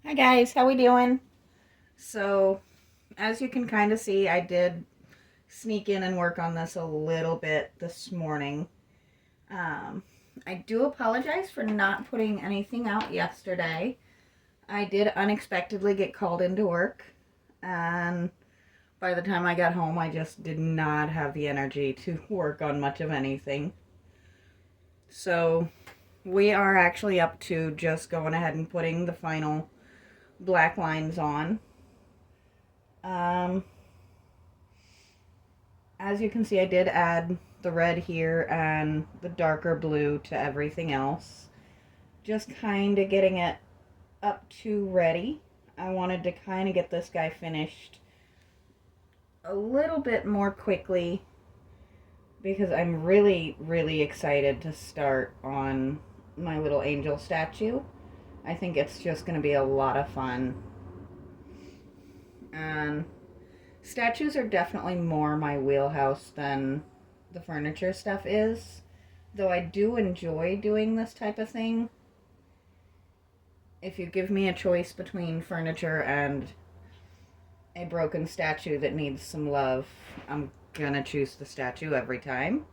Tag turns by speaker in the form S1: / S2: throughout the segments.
S1: Hi guys, how we doing? So, as you can kind of see, I did sneak in and work on this a little bit this morning. Um, I do apologize for not putting anything out yesterday. I did unexpectedly get called into work, and by the time I got home, I just did not have the energy to work on much of anything. So, we are actually up to just going ahead and putting the final black lines on. Um, as you can see, I did add the red here and the darker blue to everything else. Just kind of getting it up to ready. I wanted to kind of get this guy finished a little bit more quickly because I'm really, really excited to start on my little angel statue. I think it's just going to be a lot of fun. And statues are definitely more my wheelhouse than the furniture stuff is. Though I do enjoy doing this type of thing. If you give me a choice between furniture and a broken statue that needs some love, I'm gonna choose the statue every time.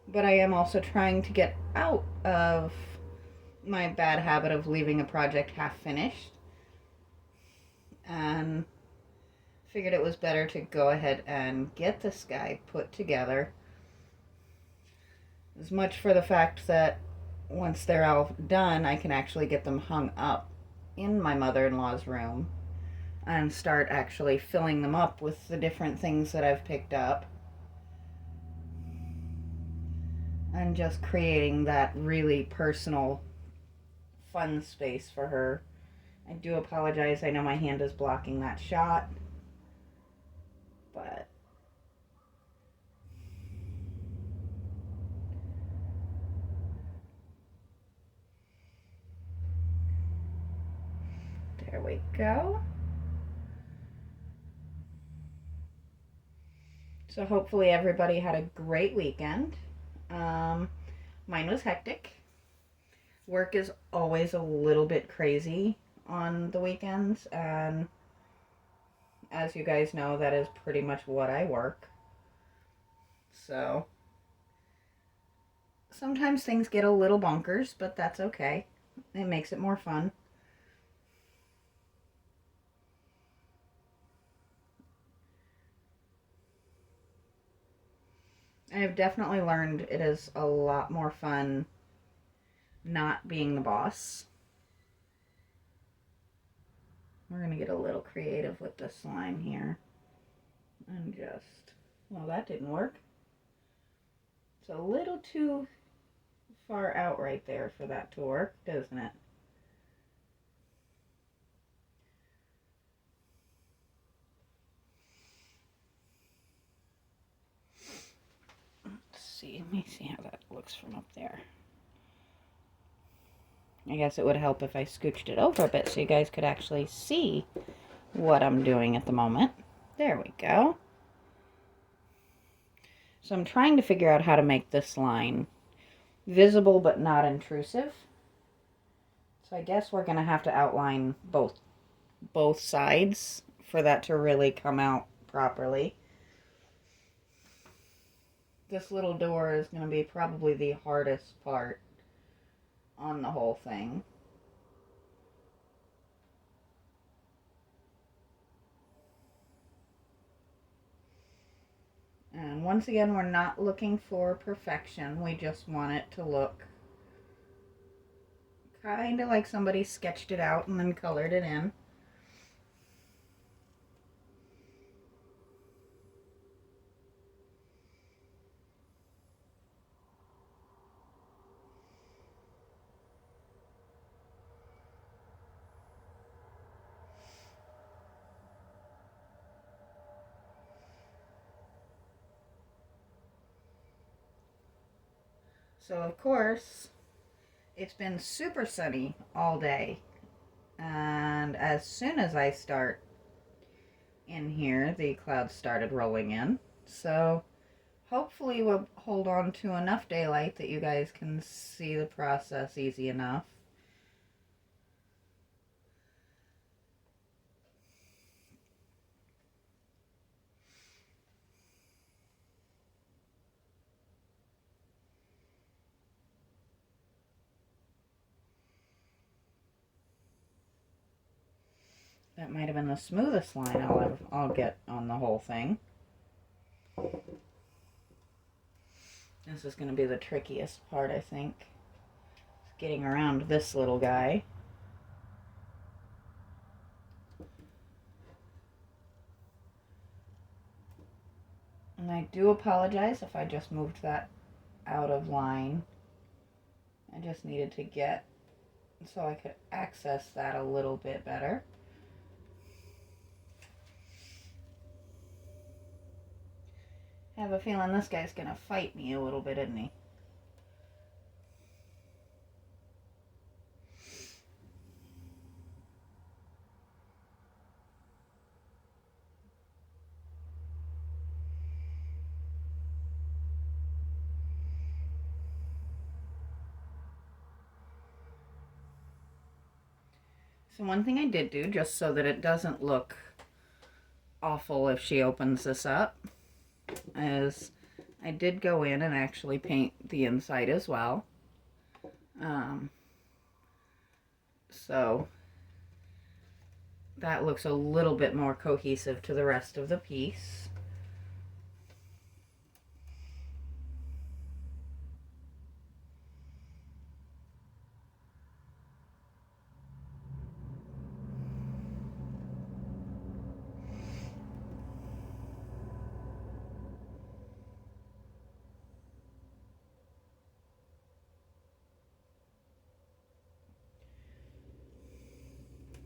S1: But I am also trying to get out of my bad habit of leaving a project half finished. And figured it was better to go ahead and get this guy put together. As much for the fact that once they're all done, I can actually get them hung up in my mother-in-law's room and start actually filling them up with the different things that I've picked up and just creating that really personal, fun space for her. I do apologize. I know my hand is blocking that shot, but there we go. So hopefully everybody had a great weekend. Um, Mine was hectic. Work is always a little bit crazy on the weekends, and as you guys know, that is pretty much what I work. So sometimes things get a little bonkers, but that's okay. It makes it more fun. I have definitely learned it is a lot more fun not being the boss. We're going to get a little creative with the slime here. And just, well, that didn't work. It's a little too far out right there for that to work, doesn't it? Let's see, let me see how that looks from up there. I guess it would help if I scooched it over a bit so you guys could actually see what I'm doing at the moment. There we go. So I'm trying to figure out how to make this line visible but not intrusive. So I guess we're going to have to outline both sides for that to really come out properly. This little door is going to be probably the hardest part on the whole thing. And once again, we're not looking for perfection. We just want it to look kind of like somebody sketched it out and then colored it in. So, of course, it's been super sunny all day. And as soon as I start in here, the clouds started rolling in. So, hopefully, we'll hold on to enough daylight that you guys can see the process easy enough. That might have been the smoothest line I'll get on the whole thing. This is going to be the trickiest part, I think. It's getting around this little guy. And I do apologize if I just moved that out of line. I just needed to get so I could access that a little bit better. I have a feeling this guy's gonna fight me a little bit, isn't he? So one thing I did do, just so that it doesn't look awful if she opens this up, is I did go in and actually paint the inside as well. So that looks a little bit more cohesive to the rest of the piece.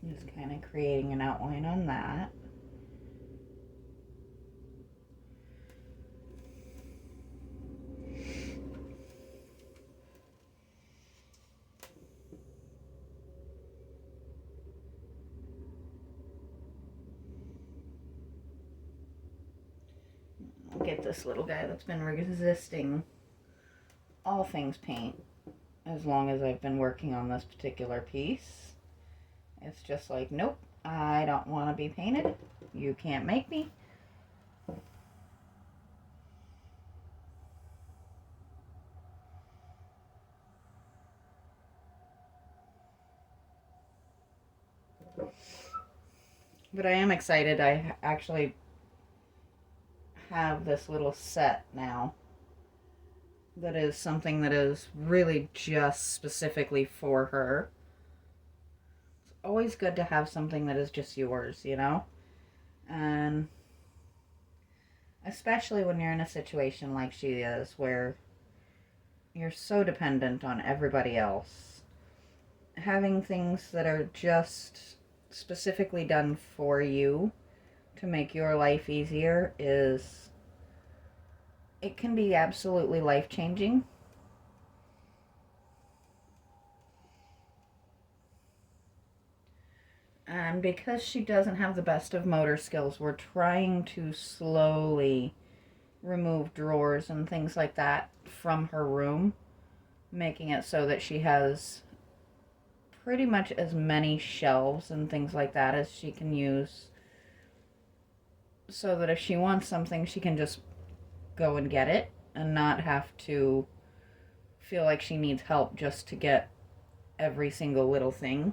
S1: Just kind of creating an outline on that. I'll get this little guy that's been resisting all things paint as long as I've been working on this particular piece. It's just like, nope, I don't want to be painted. You can't make me. But I am excited. I actually have this little set now that is something that is really just specifically for her. It's always good to have something that is just yours, you know? And especially when you're in a situation like she is, where you're so dependent on everybody else. Having things that are just specifically done for you to make your life easier it can be absolutely life-changing. And because she doesn't have the best of motor skills, we're trying to slowly remove drawers and things like that from her room, making it so that she has pretty much as many shelves and things like that as she can use, so that if she wants something, she can just go and get it and not have to feel like she needs help just to get every single little thing.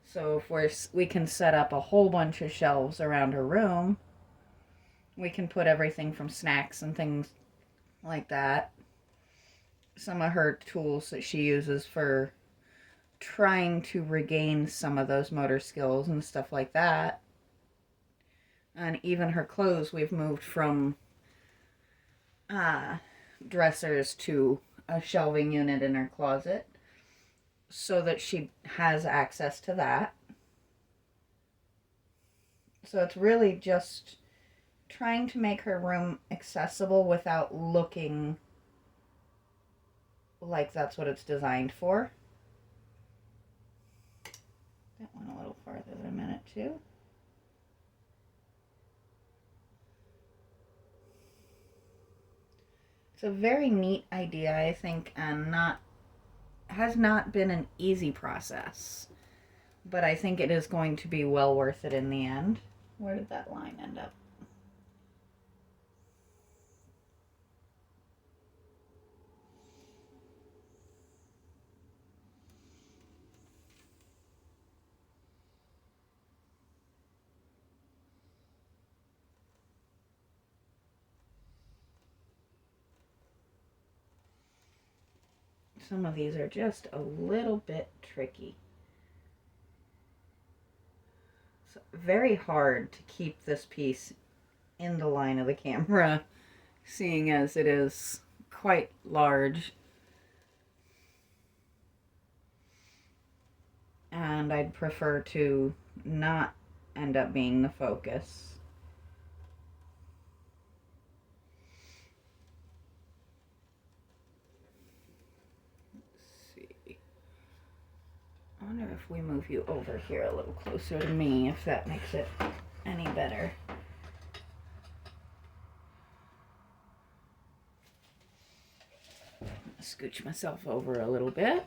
S1: So if we can set up a whole bunch of shelves around her room, we can put everything from snacks and things like that. Some of her tools that she uses for trying to regain some of those motor skills and stuff like that. And even her clothes, we've moved from dressers to a shelving unit in her closet so that she has access to that. So it's really just trying to make her room accessible without looking like that's what it's designed for. That went a little farther than a minute too. It's a very neat idea, I think, and has not been an easy process. But I think it is going to be well worth it in the end. Where did that line end up? some of these are just a little bit tricky. It's very hard to keep this piece in the line of the camera, seeing as it is quite large. And I'd prefer to not end up being the focus. Let's see. I wonder if we move you over here a little closer to me, if that makes it any better. Scooch myself over a little bit.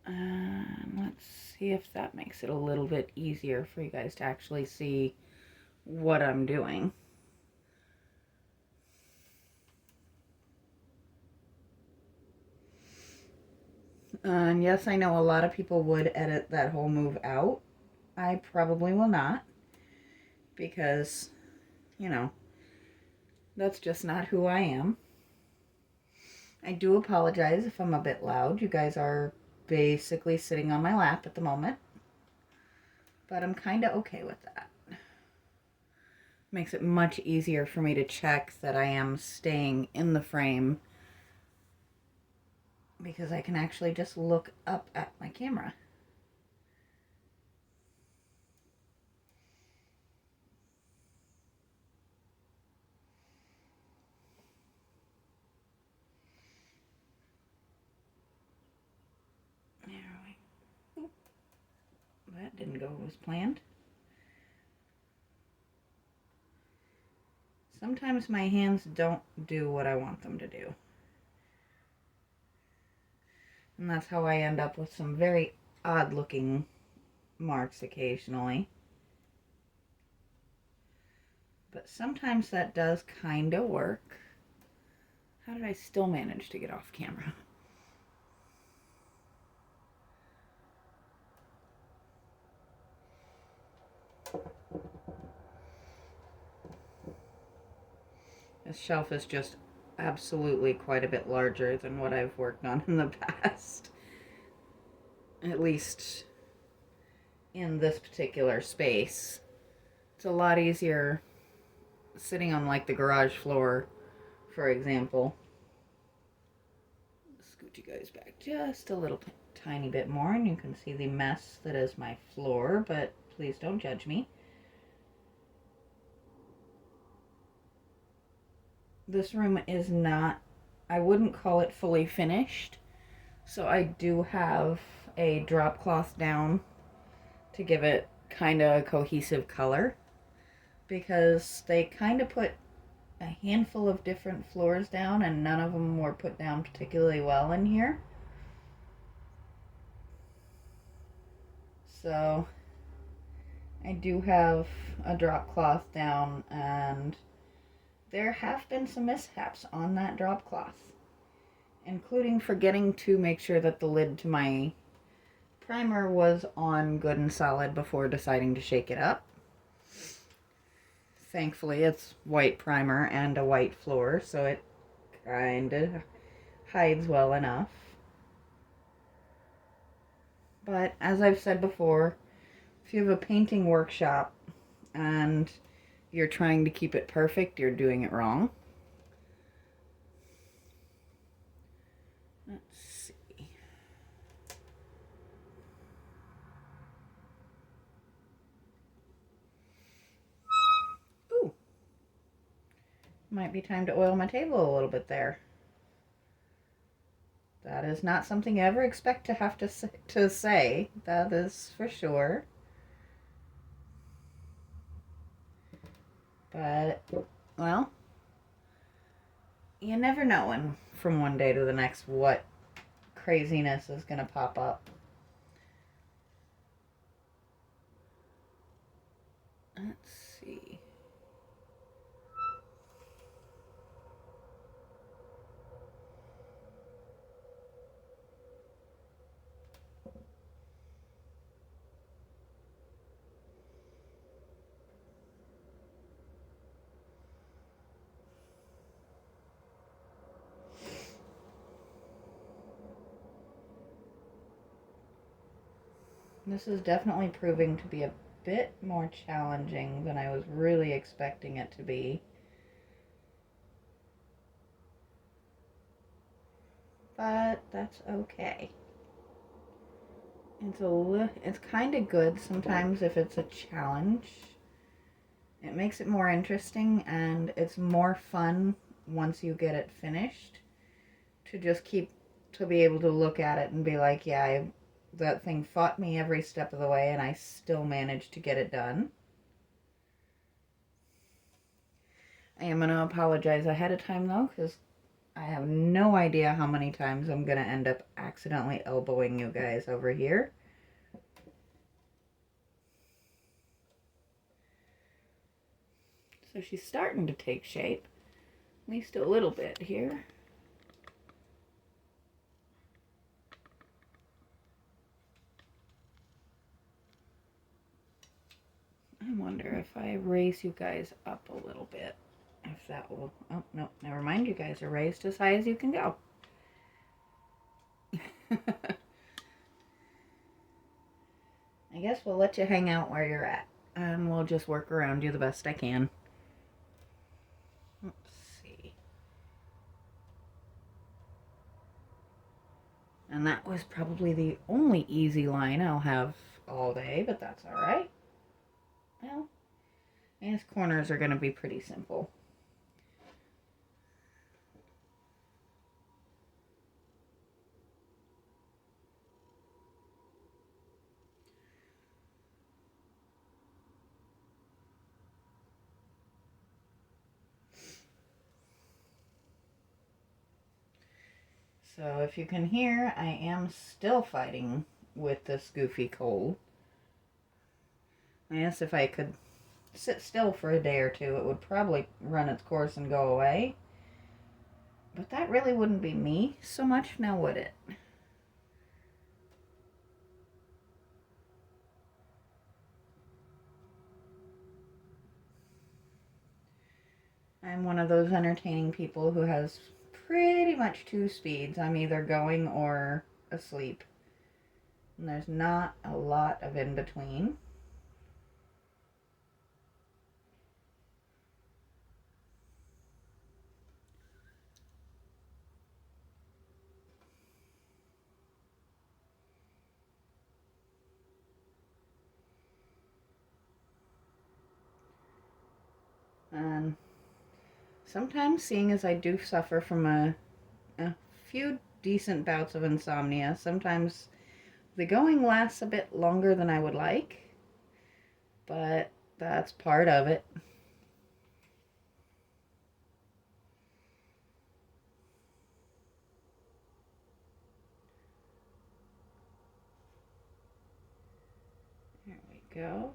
S1: And let's see if that makes it a little bit easier for you guys to actually see what I'm doing. And yes, I know a lot of people would edit that whole move out. I probably will not, because, you know, that's just not who I am. I do apologize if I'm a bit loud. You guys are basically sitting on my lap at the moment, but I'm kind of okay with that. Makes it much easier for me to check that I am staying in the frame, because I can actually just look up at my camera. There we go. That didn't go as planned. Sometimes my hands don't do what I want them to do. And that's how I end up with some very odd looking marks occasionally. But sometimes that does kind of work. How did I still manage to get off camera? This shelf is just absolutely quite a bit larger than what I've worked on in the past. At least in this particular space. It's a lot easier sitting on like the garage floor, for example. Scoot you guys back just a little tiny bit more and you can see the mess that is my floor, but please don't judge me. This room is not, I wouldn't call it fully finished. So I do have a drop cloth down to give it kind of a cohesive color, because they kind of put a handful of different floors down and none of them were put down particularly well in here. So I do have a drop cloth down, and there have been some mishaps on that drop cloth, including forgetting to make sure that the lid to my primer was on good and solid before deciding to shake it up. Thankfully, it's white primer and a white floor, so it kind of hides well enough. But as I've said before, if you have a painting workshop and you're trying to keep it perfect, you're doing it wrong. Let's see. Ooh. Might be time to oil my table a little bit there. That is not something I ever expect to have to say. That is for sure. But, well, you never know from one day to the next what craziness is going to pop up. Let's see. This is definitely proving to be a bit more challenging than I was really expecting it to be. But that's okay. It's kind of good sometimes if it's a challenge. It makes it more interesting and it's more fun once you get it finished to just keep to be able to look at it and be like, yeah, that thing fought me every step of the way and I still managed to get it done. I am going to apologize ahead of time though, because I have no idea how many times I'm going to end up accidentally elbowing you guys over here. So she's starting to take shape, at least a little bit here. I wonder if I raise you guys up a little bit, if that will, oh, no, never mind, you guys are raised as high as you can go. I guess we'll let you hang out where you're at, and we'll just work around you the best I can. Let's see. And that was probably the only easy line I'll have all day, but that's all right. Well, these corners are going to be pretty simple. So if you can hear, I am still fighting with this goofy cold. I guess if I could sit still for a day or two, it would probably run its course and go away. But that really wouldn't be me so much, now would it? I'm one of those entertaining people who has pretty much two speeds. I'm either going or asleep. And there's not a lot of in between. And sometimes, seeing as I do suffer from a few decent bouts of insomnia, sometimes the going lasts a bit longer than I would like, but that's part of it. There we go.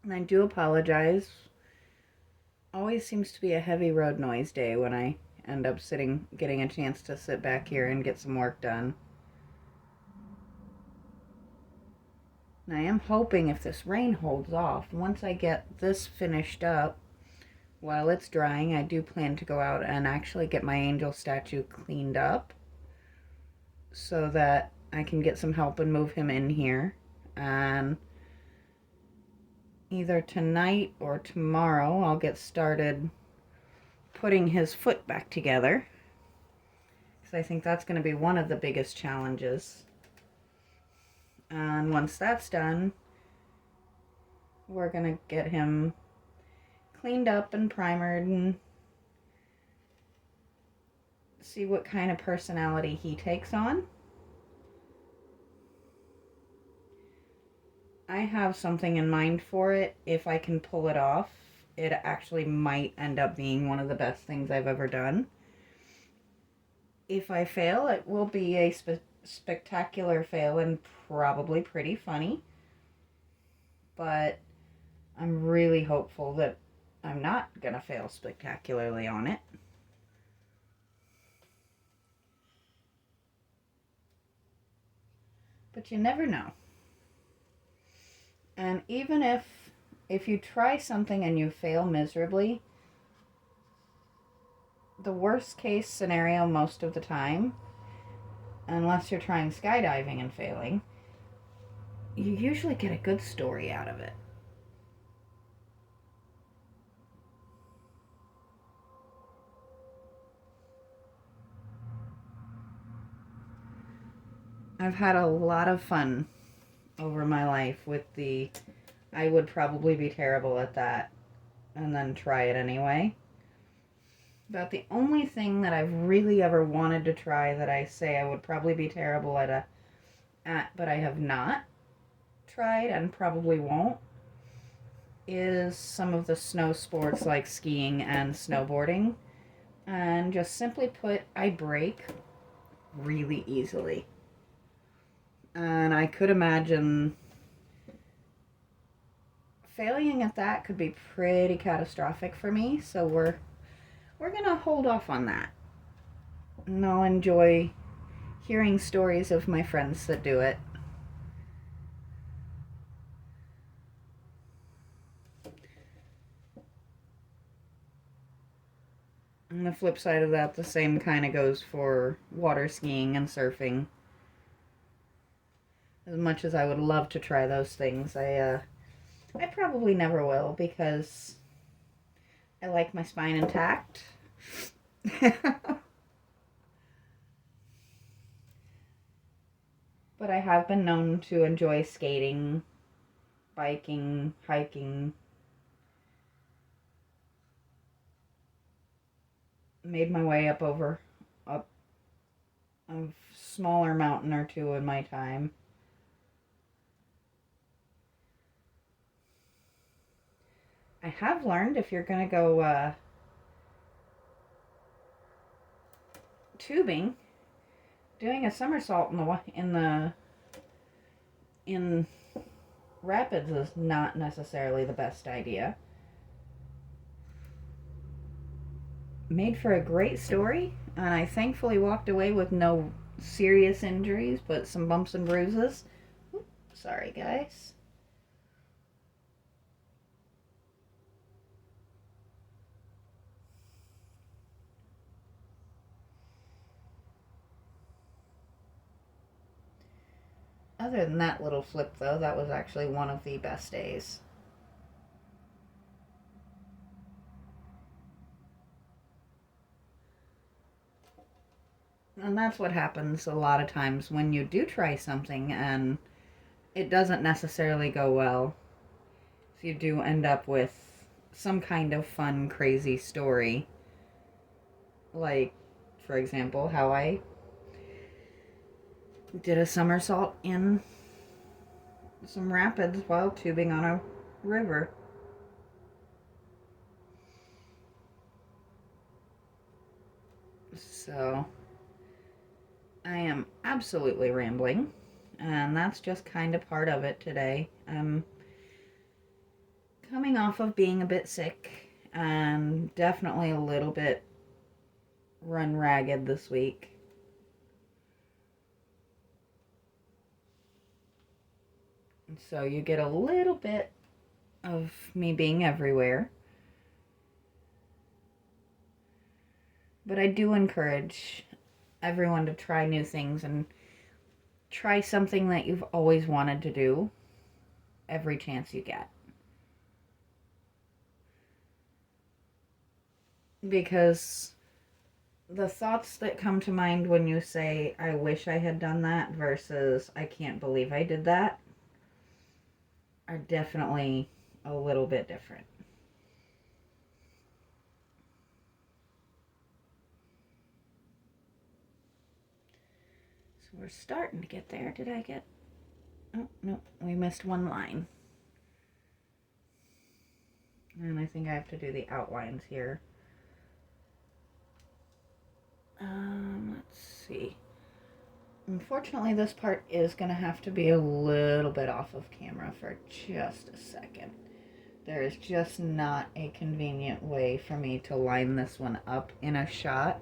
S1: And I do apologize. Always seems to be a heavy road noise day when I end up getting a chance to sit back here and get some work done. And I am hoping if this rain holds off, once I get this finished up, while it's drying, I do plan to go out and actually get my angel statue cleaned up so that I can get some help and move him in here. And either tonight or tomorrow, I'll get started putting his foot back together, because I think that's going to be one of the biggest challenges. And once that's done, we're going to get him cleaned up and primered and see what kind of personality he takes on. I have something in mind for it. If I can pull it off, it actually might end up being one of the best things I've ever done. If I fail, it will be a spectacular fail and probably pretty funny. But I'm really hopeful that I'm not going to fail spectacularly on it. But you never know. And even if if you try something and you fail miserably, the worst case scenario most of the time, unless you're trying skydiving and failing, you usually get a good story out of it. I've had a lot of fun over my life with the I would probably be terrible at that and then try it anyway. About the only thing that I've really ever wanted to try that I say I would probably be terrible at but I have not tried and probably won't is some of the snow sports like skiing and snowboarding. And just simply put, I break really easily. And I could imagine failing at that could be pretty catastrophic for me, so we're gonna hold off on that. And I'll enjoy hearing stories of my friends that do it. And the flip side of that, the same kind of goes for water skiing and surfing. As much as I would love to try those things, I probably never will because I like my spine intact. But I have been known to enjoy skating, biking, hiking. Made my way up a smaller mountain or two in my time. I have learned if you're going to go tubing, doing a somersault in rapids is not necessarily the best idea. Made for a great story, and I thankfully walked away with no serious injuries, but some bumps and bruises. Oops, sorry, guys. Other than that little flip, though, that was actually one of the best days. And that's what happens a lot of times when you do try something and it doesn't necessarily go well. So you do end up with some kind of fun, crazy story. Like, for example, how I did a somersault in some rapids while tubing on a river. So, I am absolutely rambling, and that's just kind of part of it today. I'm coming off of being a bit sick and definitely a little bit run ragged this week. So you get a little bit of me being everywhere. But I do encourage everyone to try new things and try something that you've always wanted to do every chance you get. Because the thoughts that come to mind when you say, I wish I had done that versus I can't believe I did that are definitely a little bit different. So we're starting to get there. Did I get... Oh, no, we missed one line. And I think I have to do the outlines here. Let's see. Unfortunately, this part is going to have to be a little bit off of camera for just a second. There is just not a convenient way for me to line this one up in a shot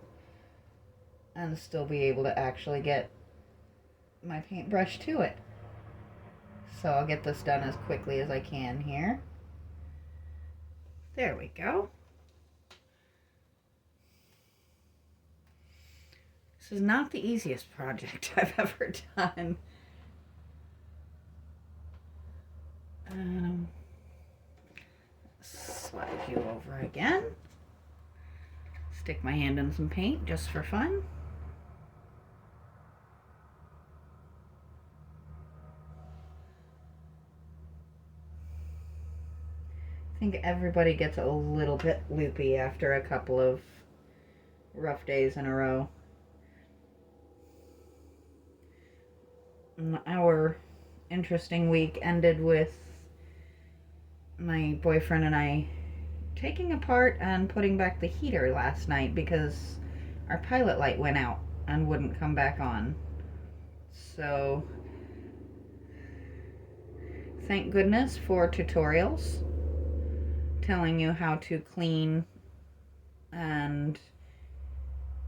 S1: and still be able to actually get my paintbrush to it. So I'll get this done as quickly as I can here. There we go. This is not the easiest project I've ever done. Slide you over again. Stick my hand in some paint just for fun. I think everybody gets a little bit loopy after a couple of rough days in a row. Our interesting week ended with my boyfriend and I taking apart and putting back the heater last night because our pilot light went out and wouldn't come back on. So, thank goodness for tutorials telling you how to clean and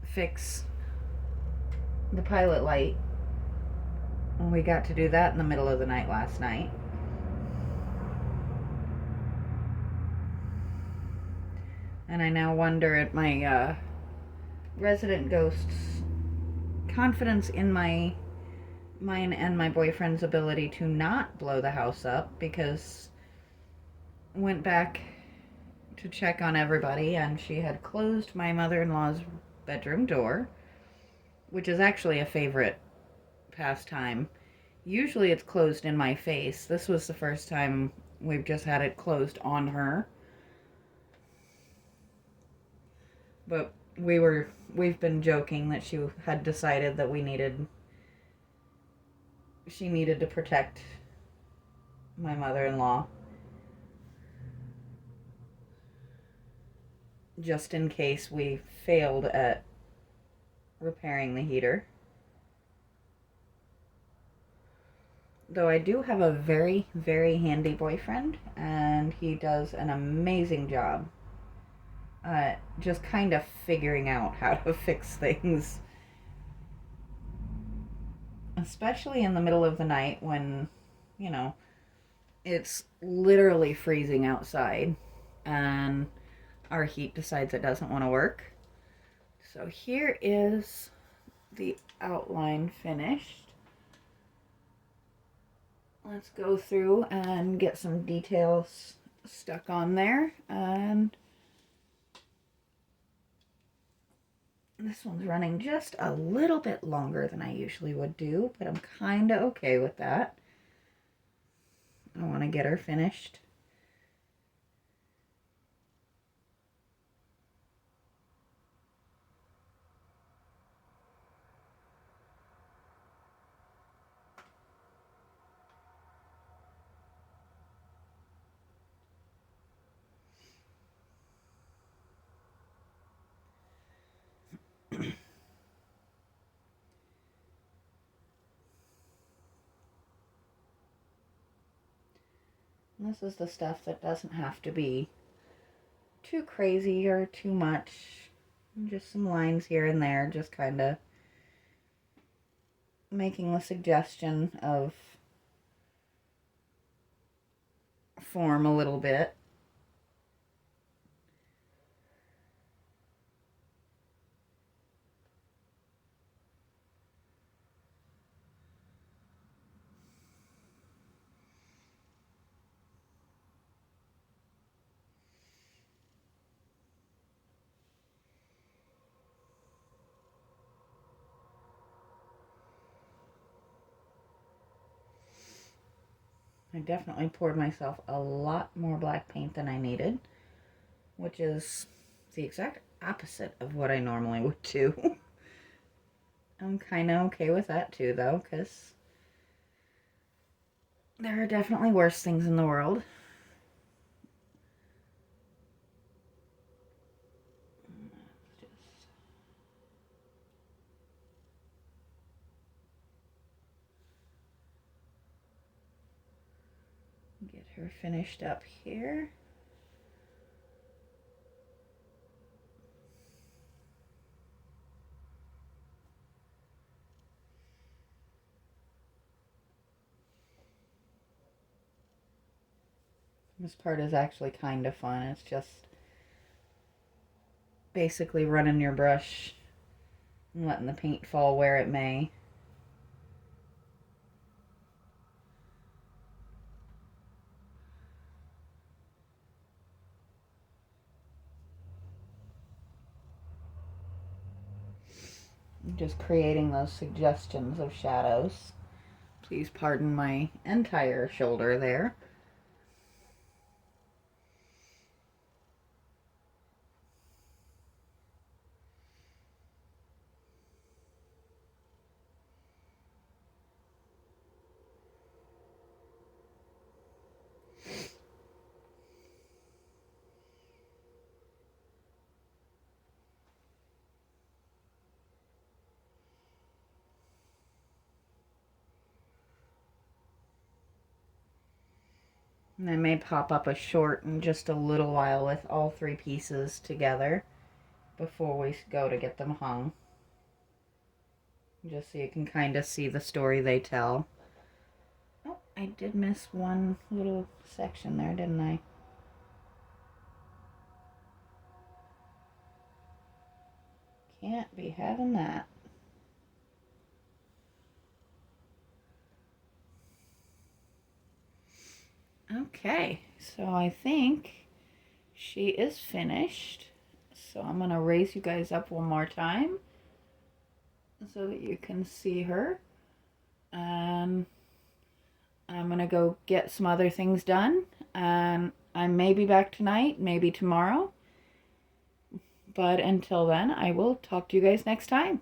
S1: fix the pilot light. We got to do that in the middle of the night last night. And I now wonder at my resident ghost's confidence in mine and my boyfriend's ability to not blow the house up, because went back to check on everybody and she had closed my mother-in-law's bedroom door, which is actually a favorite pastime. Usually it's closed in my face. This was the first time we've just had it closed on her. But we've been joking that she had decided that she needed to protect my mother-in-law, just in case we failed at repairing the heater. Though I do have a very, very handy boyfriend, and he does an amazing job just kind of figuring out how to fix things. Especially in the middle of the night when, it's literally freezing outside and our heat decides it doesn't want to work. So here is the outline finished. Let's go through and get some details stuck on there. And this one's running just a little bit longer than I usually would do, but I'm kind of okay with that. I want to get her finished. This is the stuff that doesn't have to be too crazy or too much. Just some lines here and there, just kind of making the suggestion of form a little bit. I definitely poured myself a lot more black paint than I needed, which is the exact opposite of what I normally would do. I'm kind of okay with that too, though, because there are definitely worse things in the world. Get her finished up here. This part is actually kind of fun. It's just basically running your brush and letting the paint fall where it may. Just creating those suggestions of shadows. Please pardon my entire shoulder there. And I may pop up a short in just a little while with all three pieces together before we go to get them hung. Just so you can kind of see the story they tell. Oh, I did miss one little section there, didn't I? Can't be having that. Okay, so I think she is finished. So I'm going to raise you guys up one more time so that you can see her. And I'm going to go get some other things done. And I may be back tonight, maybe tomorrow. But until then, I will talk to you guys next time.